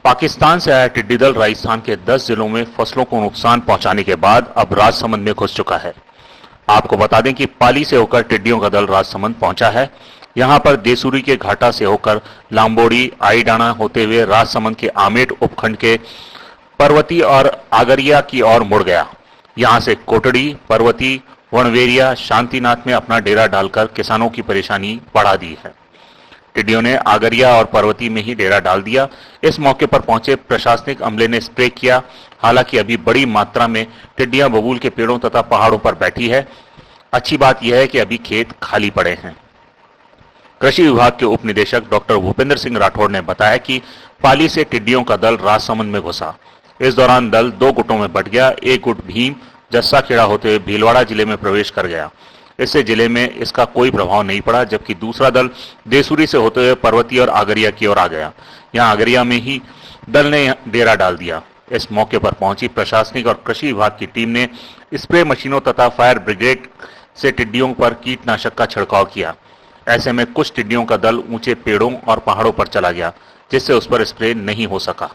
पाकिस्तान से आया टिड्डी दल राजस्थान के 10 जिलों में फसलों को नुकसान पहुंचाने के बाद अब राजसमंद में घुस चुका है। आपको बता दें कि पाली से होकर टिड्डियों का दल राजसमंद पहुंचा है। यहां पर देसूरी के घाटा से होकर लांबोड़ी आईडाना होते हुए राजसमंद के आमेट उपखंड के पर्वती और आगरिया की ओर मुड़ गया। यहां से कोटड़ी, पर्वती, वनवेरिया, शांतिनाथ में अपना डेरा डालकर किसानों की परेशानी बढ़ा दी है। टिड्डियों ने आगरिया और पर्वती में ही डेरा डाल दिया। इस मौके पर पहुंचे प्रशासनिक अमले ने स्प्रे किया। हालांकि अभी बड़ी मात्रा में टिड्डियां बबूल के पेड़ों तथा पहाड़ों पर बैठी है। अच्छी बात यह है कि अभी खेत खाली पड़े हैं। कृषि विभाग के उप निदेशक डॉक्टर भूपेंद्र सिंह राठौड़ ने बताया कि पाली से टिड्डियों का दल राजसमंद में घुसा। इस दौरान दल 2 गुटों में बंट गया। एक गुट भीम जस्सा खेड़ा होते हुए भीलवाड़ा जिले में प्रवेश कर गया। इससे जिले में इसका कोई प्रभाव नहीं पड़ा, जबकि दूसरा दल देसूरी से होते हुए पर्वती और आगरिया की ओर आ गया। यहां आगरिया में ही दल ने डेरा डाल दिया। इस मौके पर पहुंची प्रशासनिक और कृषि विभाग की टीम ने स्प्रे मशीनों तथा फायर ब्रिगेड से टिड्डियों पर कीटनाशक का छिड़काव किया। ऐसे में कुछ टिड्डियों का दल ऊंचे पेड़ों और पहाड़ों पर चला गया, जिससे उस पर स्प्रे नहीं हो सका।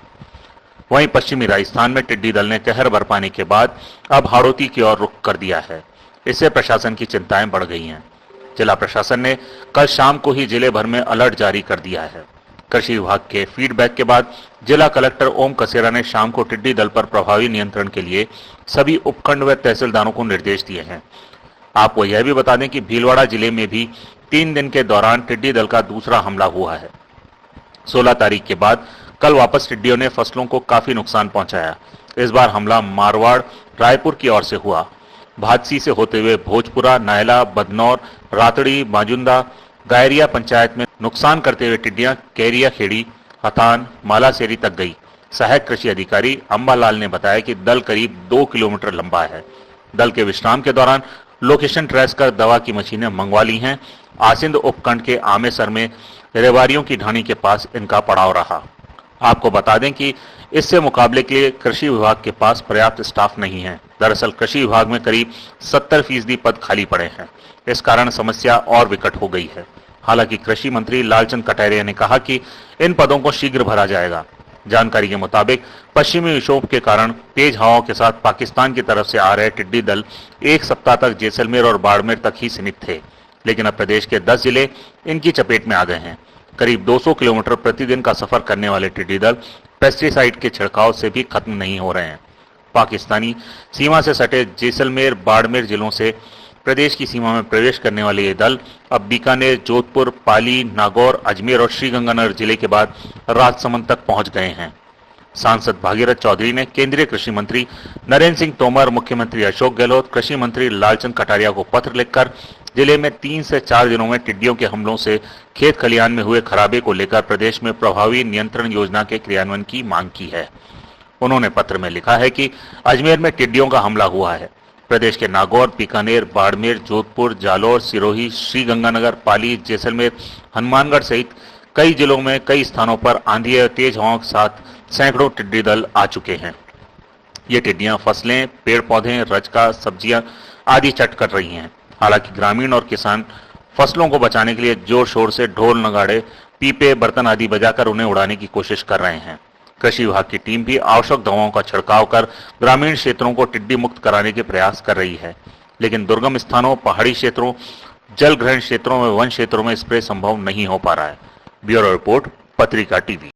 वहीं पश्चिमी राजस्थान में टिड्डी दल ने कहर बरपाने के बाद अब हाड़ौती की ओर रुख कर दिया है। इससे प्रशासन की चिंताएं बढ़ गई हैं। जिला प्रशासन ने कल शाम को ही जिले भर में अलर्ट जारी कर दिया है। कृषि विभाग के फीडबैक के बाद जिला कलेक्टर ओम कसेरा ने शाम को टिड्डी दल पर प्रभावी नियंत्रण के लिए सभी उपखंड व तहसीलदारों को निर्देश दिए हैं। आपको यह भी बता दें कि भीलवाड़ा जिले में भी 3 दिन के दौरान टिड्डी दल का दूसरा हमला हुआ है। 16 तारीख के बाद कल वापस टिड्डियों ने फसलों को काफी नुकसान पहुंचाया। इस बार हमला मारवाड़, रायपुर की ओर से हुआ। भादसी से होते हुए भोजपुरा, नायला, बदनौर, रातड़ी, माजुंदा, गायरिया पंचायत में नुकसान करते हुए टिड्डियां कैरिया खेड़ी, हथान, मालासेरी तक गई। सहायक कृषि अधिकारी अंबालाल ने बताया कि दल करीब 2 किलोमीटर लंबा है। दल के विश्राम के दौरान लोकेशन ट्रेस कर दवा की मशीनें मंगवा ली हैं। आसिंद उपखंड के आमेसर में रेवारियों की ढाणी के पास इनका पड़ाव रहा। आपको बता दें कि इससे मुकाबले के लिए कृषि विभाग के पास पर्याप्त स्टाफ नहीं है। दरअसल कृषि विभाग में करीब 70% पद खाली पड़े हैं। इस कारण समस्या और विकट हो गई है। हालांकि कृषि मंत्री लालचंद कटारिया ने कहा कि इन पदों को शीघ्र भरा जाएगा। जानकारी के मुताबिक पश्चिमी विक्षोभ के कारण तेज हवाओं के साथ पाकिस्तान की तरफ से आ रहे टिड्डी दल 1 सप्ताह तक जैसलमेर और बाड़मेर तक ही सीमित थे, लेकिन अब प्रदेश के 10 जिले इनकी चपेट में आ गए हैं। करीब 200 किलोमीटर प्रतिदिन का सफर करने वाले टिड्डी दल पेस्टिसाइड के छिड़काव से भी खत्म नहीं हो रहे हैं। पाकिस्तानी सीमा से सटे जैसलमेर, बाड़मेर जिलों से प्रदेश की सीमा में प्रवेश करने वाले ये दल अब बीकानेर, जोधपुर, पाली, नागौर, अजमेर और श्रीगंगानगर जिले के बाद राजसमंद तक पहुंच गए हैं। सांसद भागीरथ चौधरी ने केंद्रीय कृषि मंत्री नरेंद्र सिंह तोमर, मुख्यमंत्री अशोक गहलोत, कृषि मंत्री लालचंद कटारिया को पत्र लिखकर जिले में 3 से 4 दिनों में टिड्डियों के हमलों से खेत खलिहान में हुए खराबे को लेकर प्रदेश में प्रभावी नियंत्रण योजना के क्रियान्वयन की मांग की है। उन्होंने पत्र में लिखा है कि अजमेर में टिड्डियों का हमला हुआ है। प्रदेश के नागौर, बीकानेर, बाड़मेर, जोधपुर, जालौर, सिरोही, श्रीगंगानगर, पाली, जैसलमेर, हनुमानगढ़ सहित कई जिलों में कई स्थानों पर आंधी और तेज हवाओं के साथ सैकड़ों टिड्डी दल आ चुके हैं। ये टिड्डियां फसलें, पेड़ पौधे, रजका, सब्जियां आदि चट कर रही हैं। हालांकि ग्रामीण और किसान फसलों को बचाने के लिए जोर शोर से ढोल, नगाड़े, पीपे, बर्तन आदि बजाकर उन्हें उड़ाने की कोशिश कर रहे हैं। कृषि विभाग की टीम भी आवश्यक दवाओं का छिड़काव कर ग्रामीण क्षेत्रों को टिड्डी मुक्त कराने के प्रयास कर रही है, लेकिन दुर्गम स्थानों, पहाड़ी क्षेत्रों, जल ग्रहण क्षेत्रों में वन क्षेत्रों में स्प्रे संभव नहीं हो पा रहा है। ब्यूरो रिपोर्ट, पत्रिका टीवी।